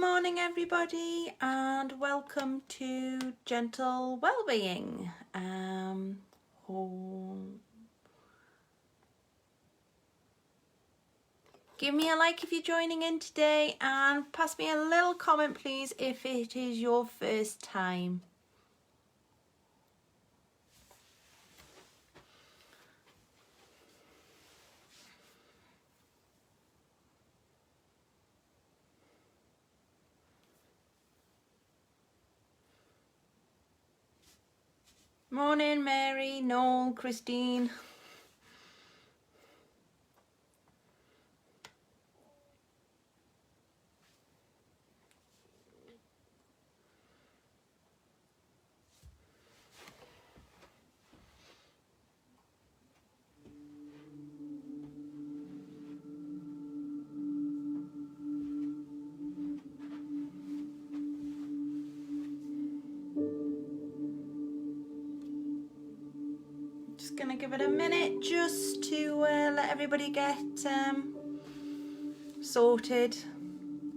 morning everybody, and welcome to Gentle Wellbeing. Give me a like if you're joining in today, and pass me a little comment please if it is your first time. Morning Mary, Noel, Christine. Just gonna give it a minute just to let everybody get sorted.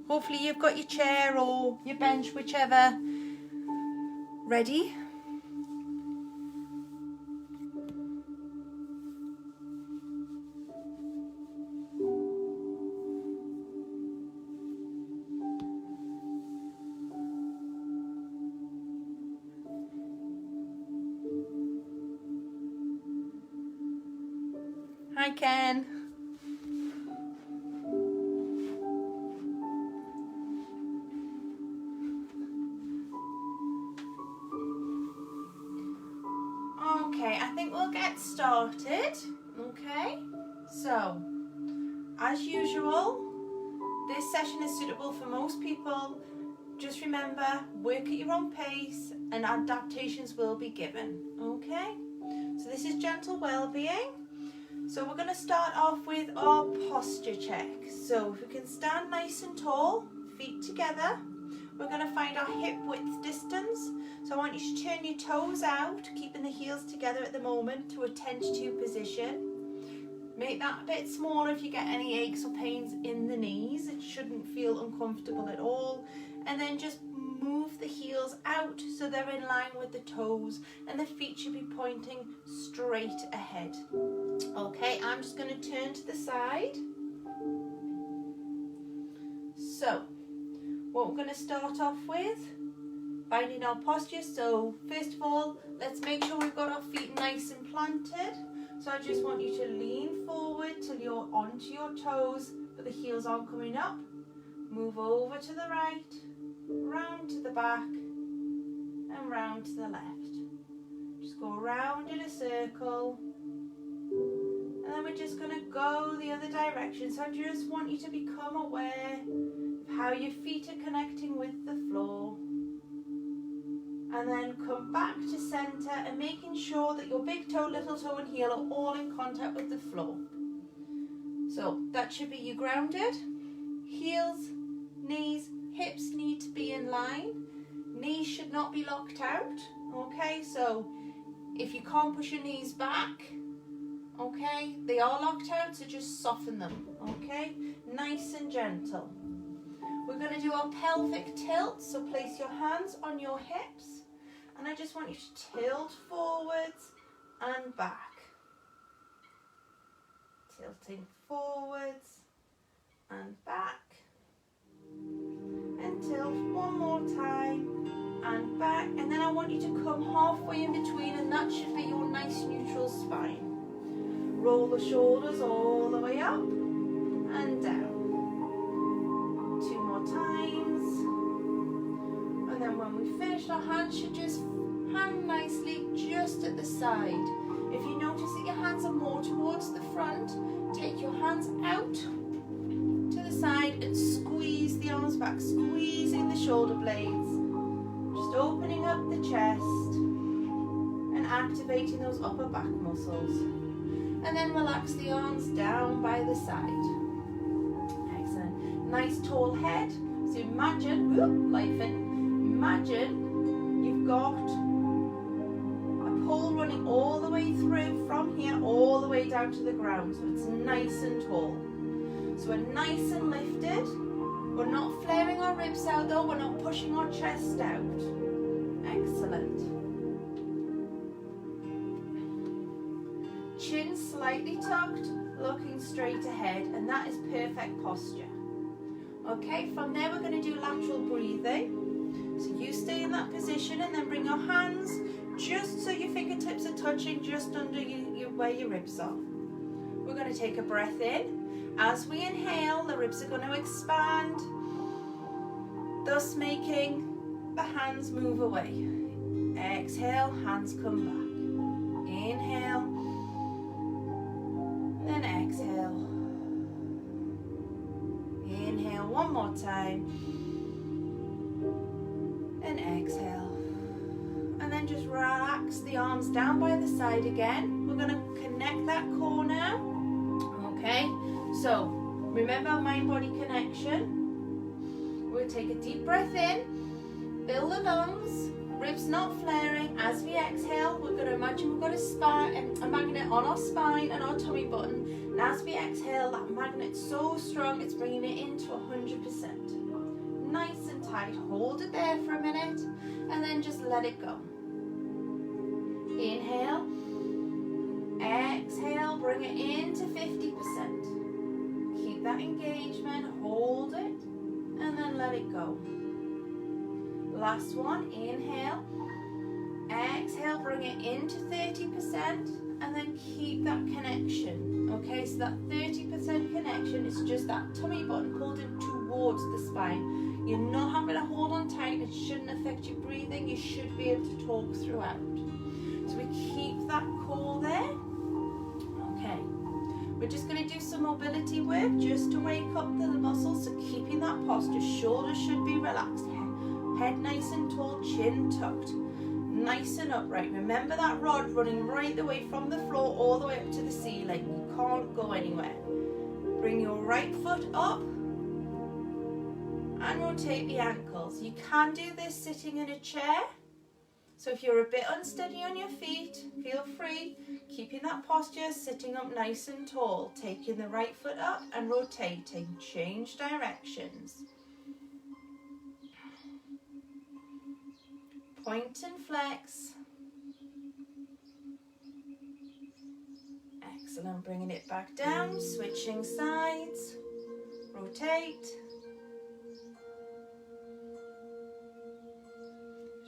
Hopefully you've got your chair or your bench, whichever, ready. Hi Ken. Okay, I think we'll get started. Okay, so as usual, this session is suitable for most people. Just remember, work at your own pace and adaptations will be given. Okay, so this is Gentle Wellbeing. So we're going to start off with our posture check. So if we can stand nice and tall, feet together, we're going to find our hip width distance. So I want you to turn your toes out, keeping the heels together at the moment, to a 10-2 position. Make that a bit smaller if you get any aches or pains in the knees. It shouldn't feel uncomfortable at all. And then just move the heels out so they're in line with the toes, and the feet should be pointing straight ahead. Okay, I'm just going to turn to the side. So, what we're going to start off with, finding our posture. So, first of all, let's make sure we've got our feet nice and planted. So I just want you to lean forward till you're onto your toes, but the heels aren't coming up. Move over to the right, round to the back, and round to the left. Just go around in a circle. And then we're just going to go the other direction. So I just want you to become aware of how your feet are connecting with the floor. And then come back to centre and making sure that your big toe, little toe and heel are all in contact with the floor. So that should be you grounded. Heels, knees, hips need to be in line. Knees should not be locked out. Okay, so if you can't push your knees back, okay, they are locked out, so just soften them. Okay, nice and gentle. We're going to do our pelvic tilt, so place your hands on your hips, and I just want you to tilt forwards and back. Tilting forwards and back. And tilt one more time and back. And then I want you to come halfway in between, and that should be your nice neutral spine. Roll the shoulders all the way up and down. 2 more times. And then when we finish, our hands should just hang nicely just at the side. If you notice that your hands are more towards the front, take your hands out to the side and squeeze the arms back, squeezing the shoulder blades. Just opening up the chest and activating those upper back muscles. And then relax the arms down by the side. Excellent. Nice tall head. So imagine, life in, imagine you've got a pole running all the way through from here all the way down to the ground. So it's nice and tall. So we're nice and lifted. We're not flaring our ribs out though, we're not pushing our chest out. Excellent. Chin slightly tucked, looking straight ahead, and that is perfect posture. Okay, from there we're going to do lateral breathing. So you stay in that position and then bring your hands just so your fingertips are touching just under where your ribs are. We're going to take a breath in. As we inhale, the ribs are going to expand, thus making the hands move away. Exhale, hands come back. Inhale, then exhale. Inhale one more time, and exhale. And then just relax the arms down by the side again. We're going to connect that core now. Okay, so remember mind-body connection. We'll take a deep breath in, fill the lungs, ribs not flaring. As we exhale, we're going to imagine we've got a magnet on our spine and our tummy button. And as we exhale, that magnet's so strong, it's bringing it into 100%. Nice and tight. Hold it there for a minute, and then just let it go. Inhale. Exhale, bring it into 50%. Keep that engagement, hold it, and then let it go. Last one, inhale. Exhale, bring it into 30%, and then keep that connection. Okay, so that 30% connection is just that tummy button pulled in towards the spine. You're not having to hold on tight, it shouldn't affect your breathing, you should be able to talk throughout. So we keep that core there. Okay, we're just going to do some mobility work just to wake up the muscles, so keeping that posture, shoulders should be relaxed, head nice and tall, chin tucked, nice and upright. Remember that rod running right the way from the floor all the way up to the ceiling, you can't go anywhere. Bring your right foot up and rotate the ankles. You can do this sitting in a chair. So if you're a bit unsteady on your feet, feel free, keeping that posture, sitting up nice and tall, taking the right foot up and rotating, change directions. Point and flex. Excellent, bringing it back down, switching sides, rotate.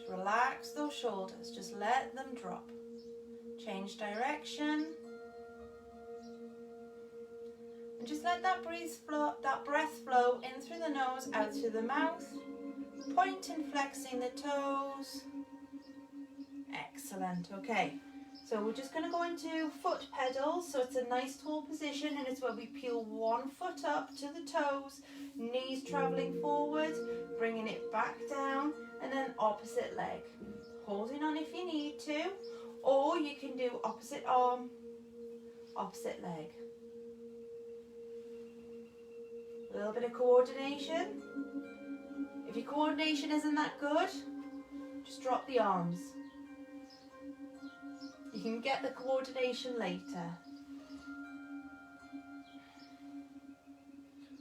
Relax those shoulders, just let them drop. Change direction. And just let that breath flow in through the nose, out through the mouth. Point and flexing the toes. Excellent, okay. So we're just going to go into foot pedals, so it's a nice tall position, and it's where we peel one foot up to the toes, knees travelling forward, bringing it back down, and then opposite leg. Holding on if you need to, or you can do opposite arm, opposite leg. A little bit of coordination. If your coordination isn't that good, just drop the arms. You can get the coordination later.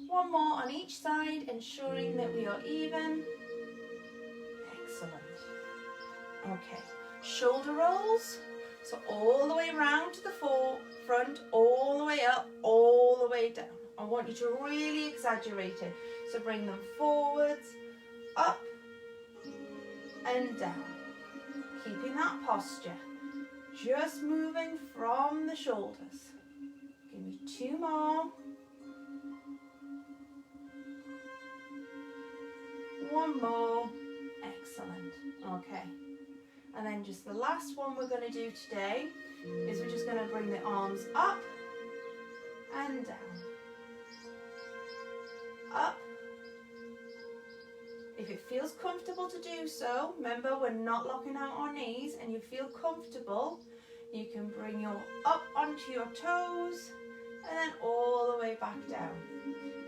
One more on each side, ensuring that we are even. Excellent. Okay, shoulder rolls. So all the way round to the front, all the way up, all the way down. I want you to really exaggerate it. So bring them forwards, up and down. Keeping that posture. Just moving from the shoulders. Give me two more. One more. Excellent. Okay. And then just the last one we're going to do today is we're just going to bring the arms up and down. Up. If it feels comfortable to do so, remember we're not locking out our knees, and you feel comfortable, you can bring your up onto your toes and then all the way back down.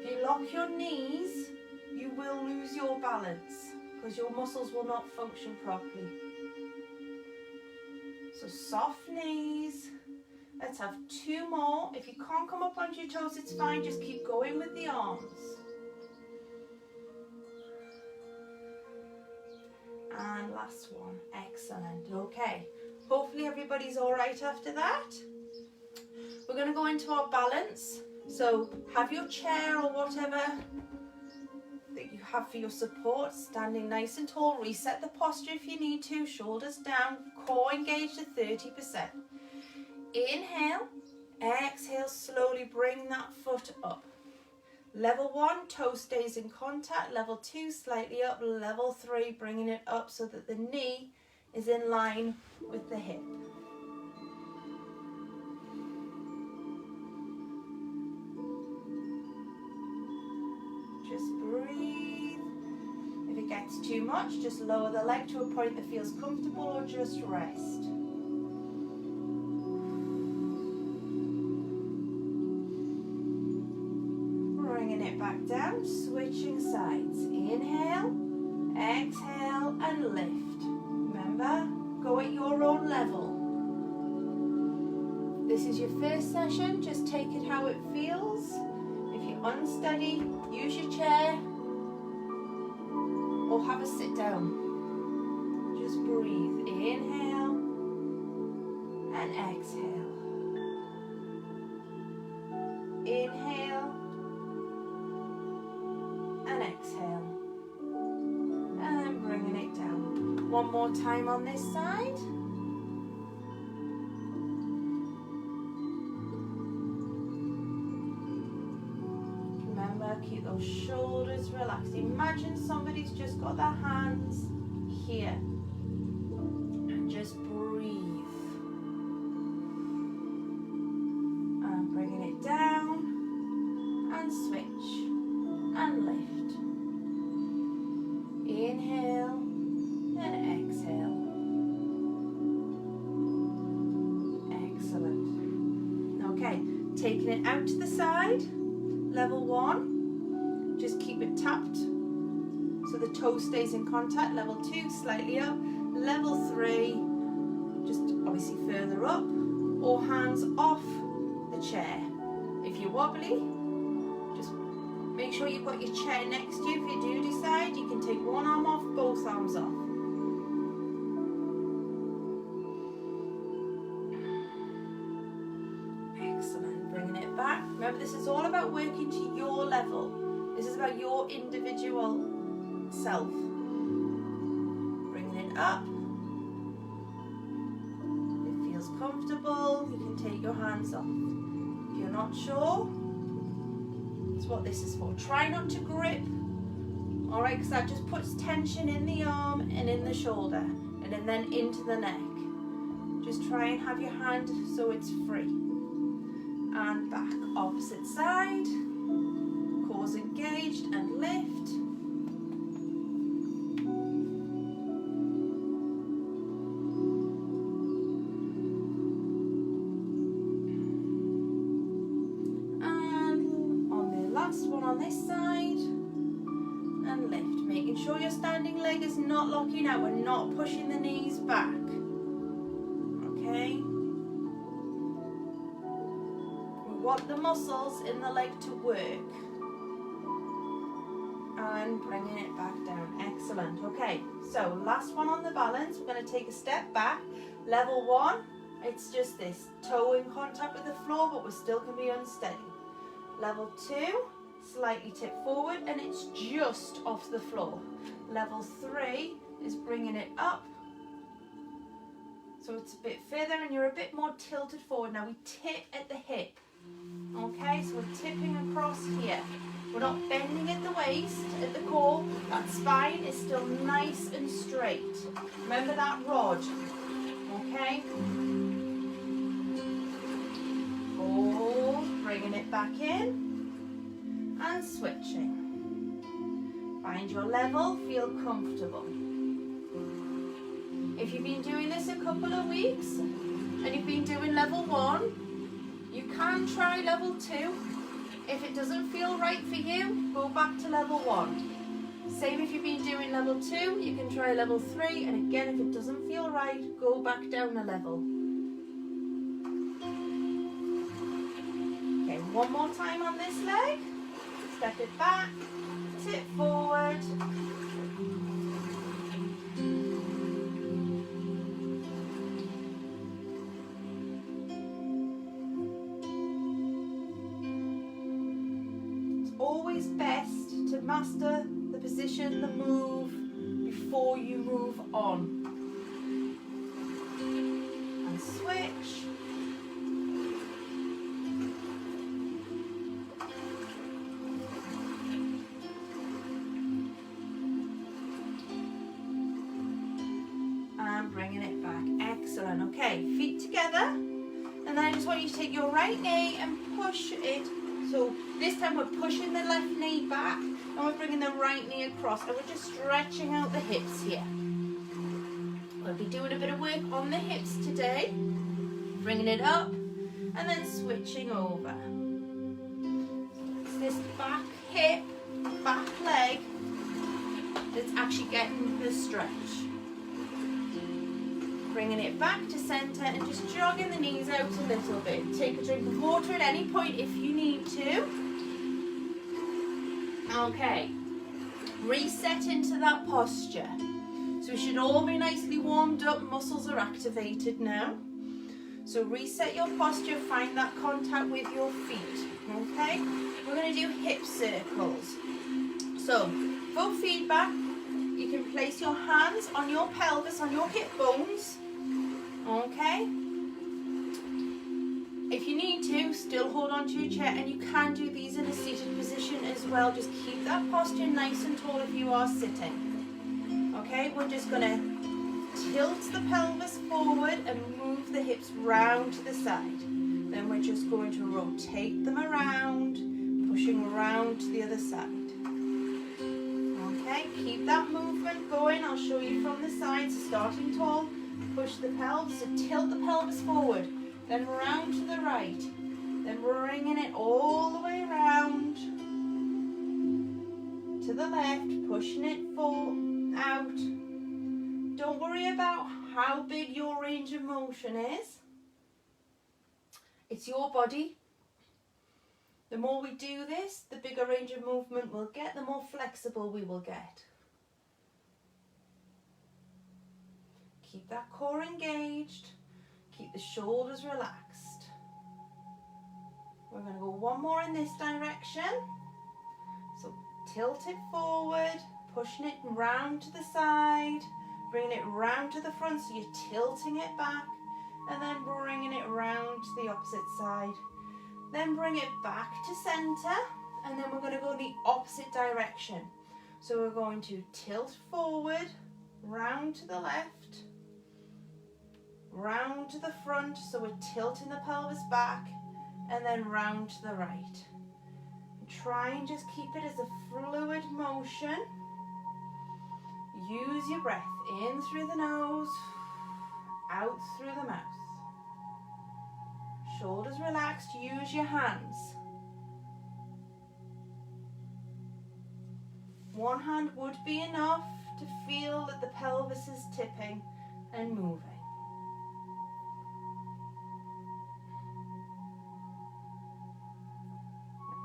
If you lock your knees, you will lose your balance because your muscles will not function properly. So soft knees. Let's have two more. If you can't come up onto your toes, it's fine. Just keep going with the arms. And last one. Excellent. Okay. Hopefully everybody's all right after that. We're going to go into our balance. So have your chair or whatever that you have for your support standing nice and tall. Reset the posture if you need to. Shoulders down. Core engaged at 30%. Inhale. Exhale. Slowly bring that foot up. Level 1, toe stays in contact. Level 2, slightly up. Level 3, bringing it up so that the knee is in line with the hip. Just breathe. If it gets too much, just lower the leg to a point that feels comfortable or just rest. Back down, switching sides. Inhale, exhale, and lift. Remember, go at your own level. This is your first session, just take it how it feels. If you're unsteady, use your chair or have a sit down. Just breathe. Inhale and exhale. Inhale and exhale, and then bringing it down. One more time on this side. Remember, keep those shoulders relaxed. Imagine somebody's just got their hands here, and just breathe, and bringing it down, and switch, and lift. Inhale and exhale. Excellent. Okay, taking it out to the side. Level 1, just keep it tapped so the toe stays in contact. Level 2, slightly up. Level 3, just obviously further up or hands off the chair. If you're wobbly, just make sure you've got your chair next to you. If you do decide, you can take one arm off, both arms off. Excellent. Bringing it back. Remember, this is all about working to your level. This is about your individual self. Bringing it up. It feels comfortable. You can take your hands off. If you're not sure, that's what this is for. Try not to grip, all right, because that just puts tension in the arm and in the shoulder and then into the neck. Just try and have your hand so it's free. And back, opposite side, core's engaged and lift. On this side and lift, making sure your standing leg is not locking out. We're not pushing the knees back. Okay, we want the muscles in the leg to work. And bringing it back down. Excellent. Okay, so last one on the balance. We're going to take a step back. Level 1, it's just this toe in contact with the floor, but we still can be unsteady. Level 2, slightly tip forward and it's just off the floor. Level 3 is bringing it up so it's a bit further and you're a bit more tilted forward. Now we tip at the hip. Okay, so we're tipping across here. We're not bending at the waist, at the core. That spine is still nice and straight. Remember that rod. Okay. Hold, bringing it back in. And switching. Find your level, feel comfortable. If you've been doing this a couple of weeks and you've been doing level 1, you can try level 2. If it doesn't feel right for you, go back to level 1. Same if you've been doing level 2, you can try level 3, and again, if it doesn't feel right, go back down a level. Okay, one more time on this leg. Step it back, tip forward, master the position, the move, before you move on. And switch. And bringing it back. Excellent. Okay, feet together. And then I just want you to take your right knee and push it. So this time we're pushing the left knee back and we're bringing the right knee across, and we're just stretching out the hips here. We'll be doing a bit of work on the hips today. Bringing it up and then switching over. So it's this back hip, back leg that's actually getting the stretch. Bringing it back to centre and just jogging the knees out a little bit. Take a drink of water at any point if you need to. Okay, reset into that posture. So we should all be nicely warmed up, muscles are activated now. So reset your posture, find that contact with your feet, okay? We're going to do hip circles. So, full feedback, you can place your hands on your pelvis, on your hip bones, okay? If you need to, still hold on to your chair, and you can do these in a seated position as well. Just keep that posture nice and tall if you are sitting. Okay, we're just going to tilt the pelvis forward and move the hips round to the side. Then we're just going to rotate them around, pushing around to the other side. Okay, keep that movement going. I'll show you from the side. So starting tall, push the pelvis, so tilt the pelvis forward, then round to the right, then bringing it all the way around to the left, pushing it out. Don't worry about how big your range of motion is. It's your body. The more we do this, the bigger range of movement we'll get, the more flexible we will get. Keep that core engaged. Keep the shoulders relaxed. We're going to go one more in this direction. So tilt it forward, pushing it round to the side, bringing it round to the front, so you're tilting it back, and then bringing it round to the opposite side. Then bring it back to centre, and then we're going to go the opposite direction. So we're going to tilt forward, round to the left, round to the front, so we're tilting the pelvis back, and then round to the right. Try and just keep it as a fluid motion. Use your breath in through the nose, out through the mouth. Shoulders relaxed, use your hands. One hand would be enough to feel that the pelvis is tipping and moving.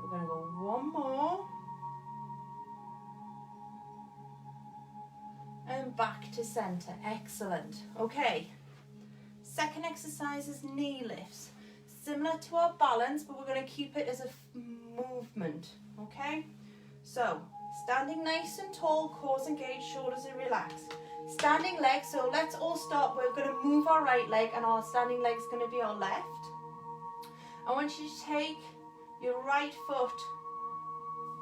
We're going to go one more. And back to centre. Excellent. Okay. Second exercise is knee lifts. Similar to our balance, but we're going to keep it as a movement. Okay? So, standing nice and tall, cores engaged, shoulders are relaxed. Standing leg, so let's all start. We're going to move our right leg, and our standing leg is going to be our left. I want you to take your right foot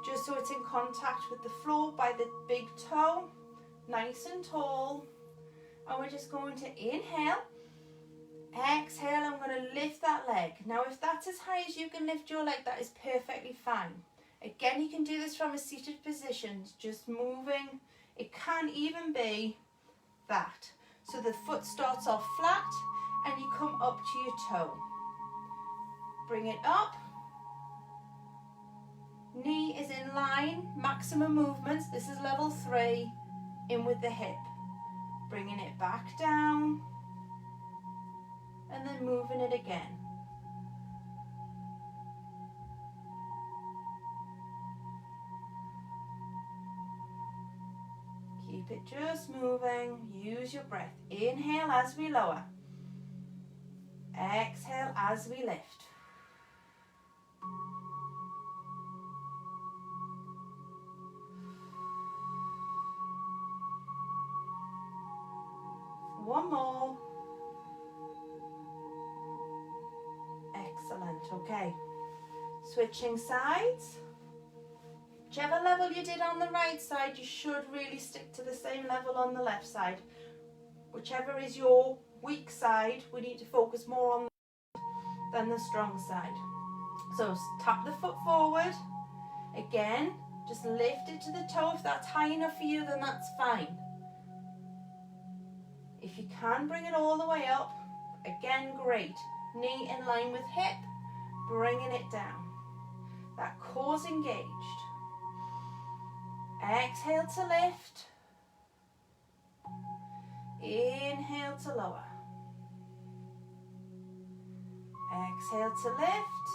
just so it's in contact with the floor by the big toe, nice and tall. And we're just going to inhale, exhale. I'm going to lift that leg. Now, if that's as high as you can lift your leg, that is perfectly fine. Again, you can do this from a seated position, just moving. It can even be that. So the foot starts off flat and you come up to your toe. Bring it up. Knee is in line, maximum movements. This is level 3, in with the hip. Bringing it back down and then moving it again. Keep it just moving. Use your breath. Inhale as we lower. Exhale as we lift. One more. Excellent. Okay. Switching sides. Whichever level you did on the right side, you should really stick to the same level on the left side. Whichever is your weak side, we need to focus more on than the strong side. So tap the foot forward. Again, just lift it to the toe. If that's high enough for you, then that's fine. If you can bring it all the way up, again, great. Knee in line with hip, bringing it down. That core's engaged. Exhale to lift. Inhale to lower. Exhale to lift.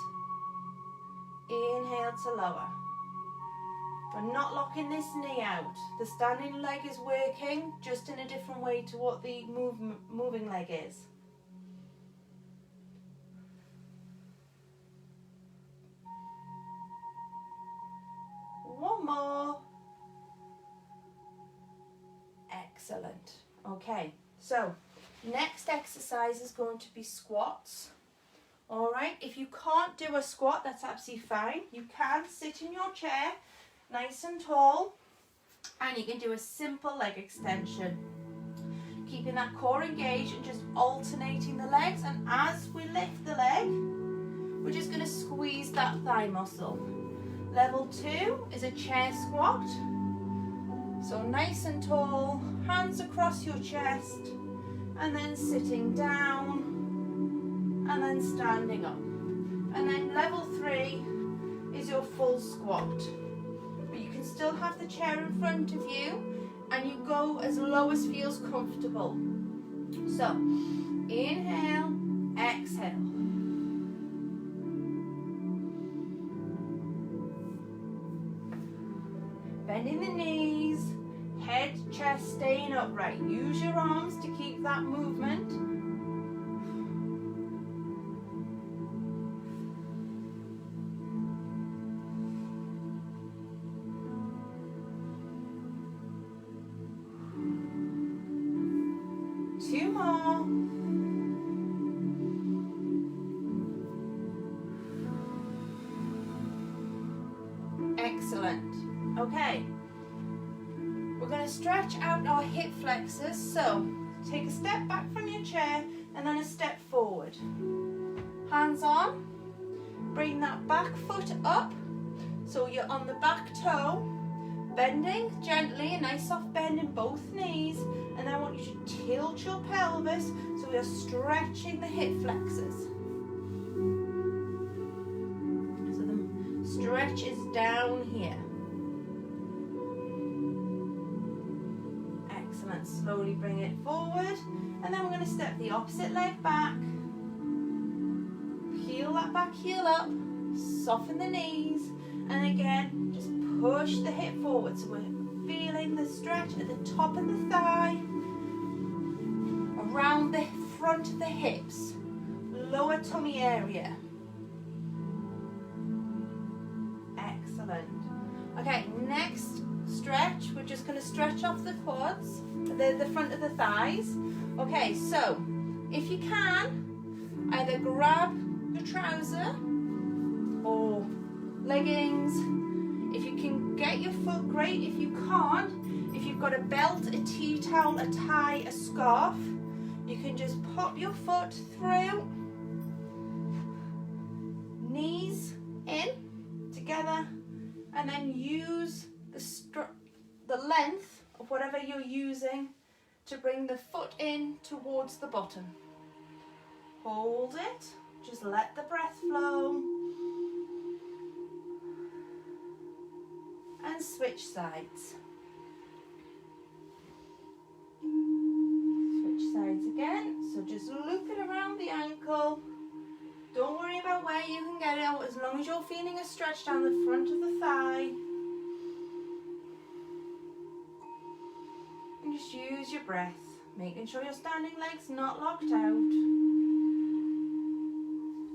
Inhale to lower. We're not locking this knee out. The standing leg is working just in a different way to what the moving leg is. One more. Excellent. Okay, so next exercise is going to be squats. All right, if you can't do a squat, that's absolutely fine. You can sit in your chair nice and tall, and you can do a simple leg extension, keeping that core engaged and just alternating the legs. And as we lift the leg, we're just going to squeeze that thigh muscle. Level 2 is a chair squat. So nice and tall, hands across your chest, and then sitting down, and then standing up. And then level 3 is your full squat. But you can still have the chair in front of you, and you go as low as feels comfortable. So, inhale, exhale. Bending the knees, head, chest staying upright. Use your arms to keep that movement. Two more. Excellent. Okay, we're going to stretch out our hip flexors. So take a step back from your chair and then a step forward. Hands on. Bring that back foot up so you're on the back toe, bending gently, a nice soft bend in both knees. And then I want you to tilt your pelvis so we are stretching the hip flexors. So the stretch is down here. Excellent. Slowly bring it forward. And then we're going to step the opposite leg back. Peel that back heel up. Soften the knees. And again, just push the hip forward. So we're feeling the stretch at the top of the thigh, around the front of the hips, lower tummy area. Excellent. Okay, next stretch, we're just going to stretch off the quads, the front of the thighs. Okay, so if you can, either grab your trouser or leggings. If you can get your foot, great. If you can't, if you've got a belt, a tea towel, a tie, a scarf, you can just pop your foot through, knees in together, and then use the length of whatever you're using to bring the foot in towards the bottom. Hold it, just let the breath flow. And switch sides. Switch sides again. So just loop it around the ankle. Don't worry about where you can get it out, as long as you're feeling a stretch down the front of the thigh. And just use your breath, making sure your standing leg's not locked out.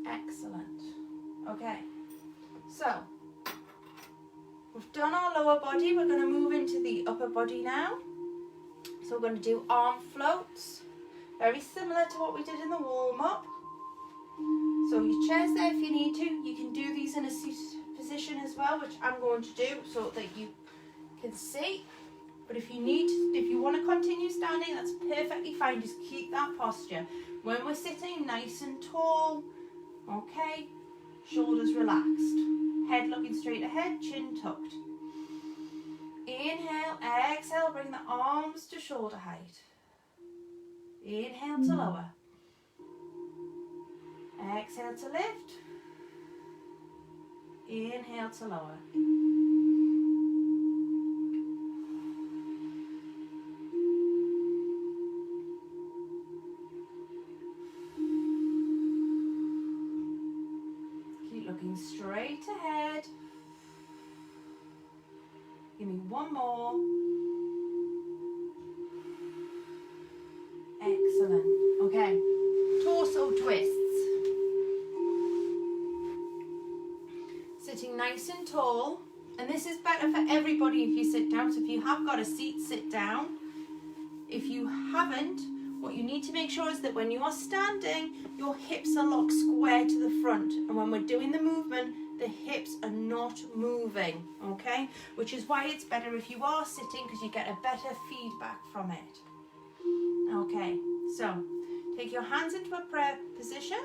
Excellent. Okay, so we've done our lower body. We're going to move into the upper body now. So we're going to do arm floats. Very similar to what we did in the warm-up. So your chair's there if you need to. You can do these in a seat position as well, which I'm going to do so that you can see. But if you want to continue standing, that's perfectly fine. Just keep that posture. When we're sitting nice and tall, okay, shoulders relaxed, head looking straight ahead, chin tucked. Inhale, exhale, bring the arms to shoulder height. Inhale to lower. Exhale to lift. Inhale to lower. Keep looking straight ahead. Give me one more. Excellent. Okay. Torso twists. Sitting nice and tall. And this is better for everybody if you sit down. So if you have got a seat, sit down. If you haven't, what you need to make sure is that when you are standing, your hips are locked square to the front. And when we're doing the movement, the hips are not moving, okay? Which is why it's better if you are sitting, because you get a better feedback from it. Okay, so take your hands into a prayer position.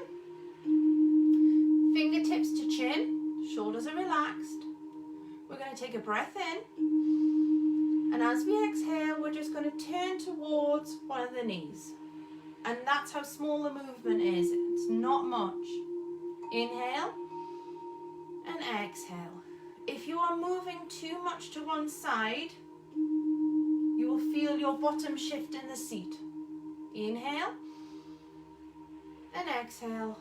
Fingertips to chin, shoulders are relaxed. We're going to take a breath in. And as we exhale, we're just going to turn towards one of the knees. And that's how small the movement is. It's not much. Inhale. And exhale. If you are moving too much to one side, you will feel your bottom shift in the seat. Inhale and exhale.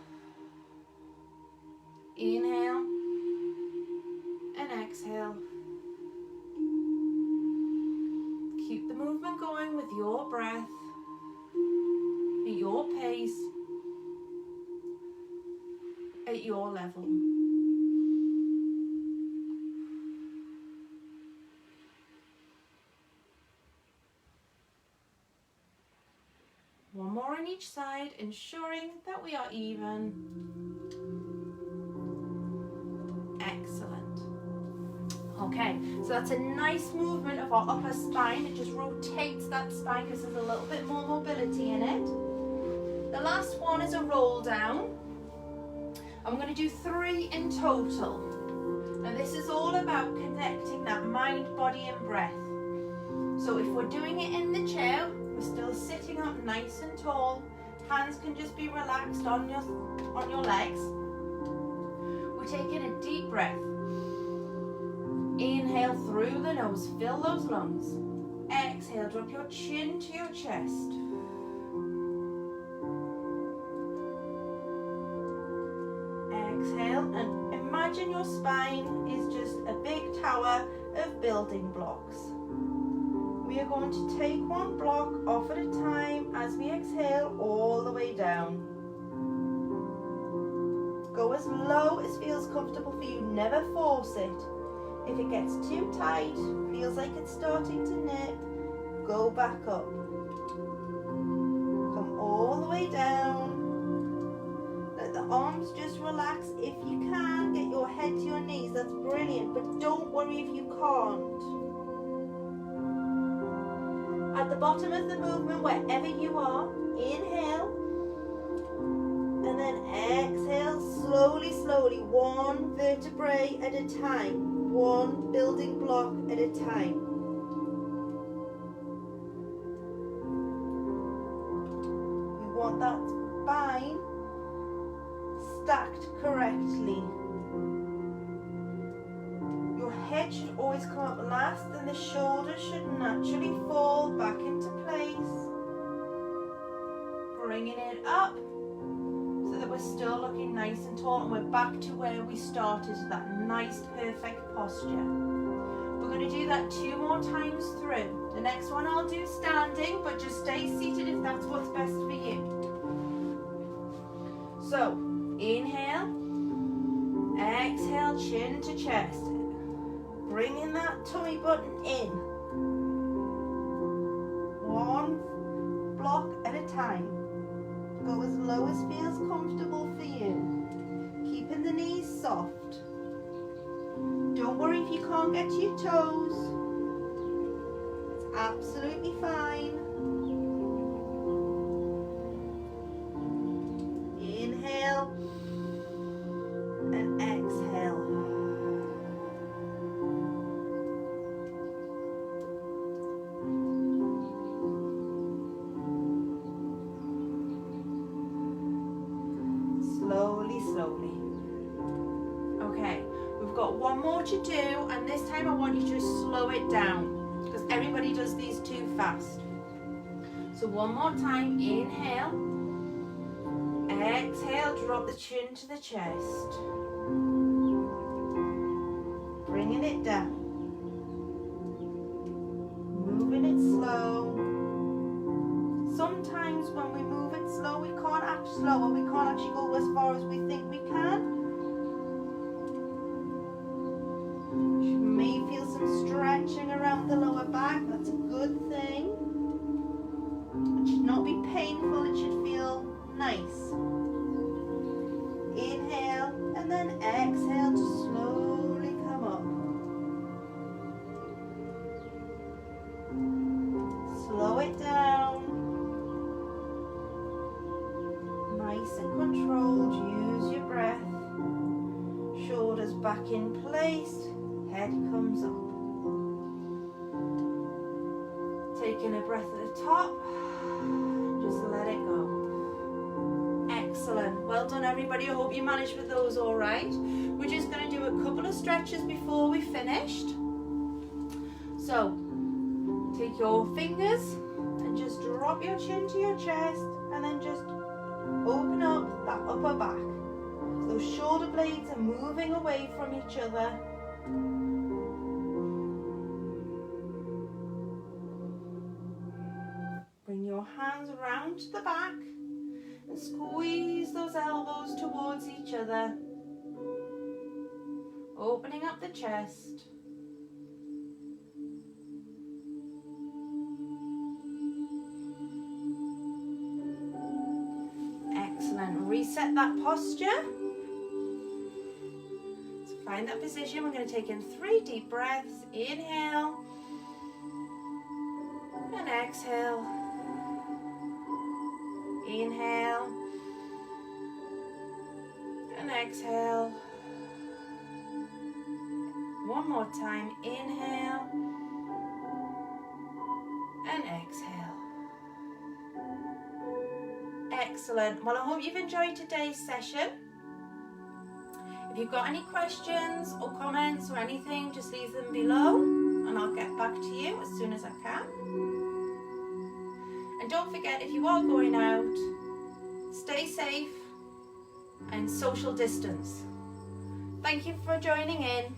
Inhale and exhale. Keep the movement going with your breath, at your pace, at your level. One more on each side, ensuring that we are even. Excellent. Okay, so that's a nice movement of our upper spine. It just rotates that spine because there's a little bit more mobility in it. The last one is a roll down. I'm going to do 3 in total. And this is all about connecting that mind, body and breath. So if we're doing it in the chair, we're still sitting up nice and tall. Hands can just be relaxed on your legs. We're taking a deep breath. Inhale through the nose, fill those lungs. Exhale, drop your chin to your chest. Exhale and imagine your spine is just a big tower of building blocks. We are going to take one block off at a time as we exhale all the way down. Go as low as feels comfortable for you, never force it. If it gets too tight, feels like it's starting to nip, go back up. Come all the way down. Let the arms just relax. If you can, get your head to your knees, that's brilliant, but don't worry if you can't. At the bottom of the movement, wherever you are, inhale, and then exhale slowly, slowly, one vertebrae at a time, one building block at a time. We want that spine stacked correctly. Your head should always come up last and the shoulders should naturally fall back into place. Bringing it up so that we're still looking nice and tall and we're back to where we started, that nice perfect posture. We're going to do that 2 more times through. The next one I'll do standing, but just stay seated if that's what's best for you. So, inhale, exhale, chin to chest. Bringing that tummy button in. One block at a time. slow as feels comfortable for you. Keeping the knees soft. Don't worry if you can't get to your toes. It's absolutely fine. Inhale and exhale. Slowly, slowly. Okay, we've got one more to do, and this time I want you to slow it down because everybody does these too fast. So one more time, inhale, exhale, drop the chin to the chest, bringing it down, moving it slow. Sometimes when we move it slow, we can't actually go as far as we think we can. You may feel some stretching around the lower back. That's a good thing. It should not be painful. It should feel nice. Inhale and then exhale to slowly come up. Slow it down. Nice and controlled. Use your breath. Shoulders back in place. Head comes up. Taking a breath at the top. Just let it go. Excellent. Well done, everybody. I hope you managed with those all right. We're just going to do a couple of stretches before we finished. So, take your fingers and just drop your chin to your chest and then just open up that upper back. So those shoulder blades are moving away from each other. Bring your hands round to the back and squeeze those elbows towards each other. Opening up the chest. Excellent. Reset that posture. So find that position. We're going to take in 3 deep breaths. Inhale and exhale. Inhale and exhale. One more time. Inhale and exhale. Excellent. Well, I hope you've enjoyed today's session. If you've got any questions or comments or anything, just leave them below and I'll get back to you as soon as I can. And don't forget, if you are going out, stay safe and social distance. Thank you for joining in.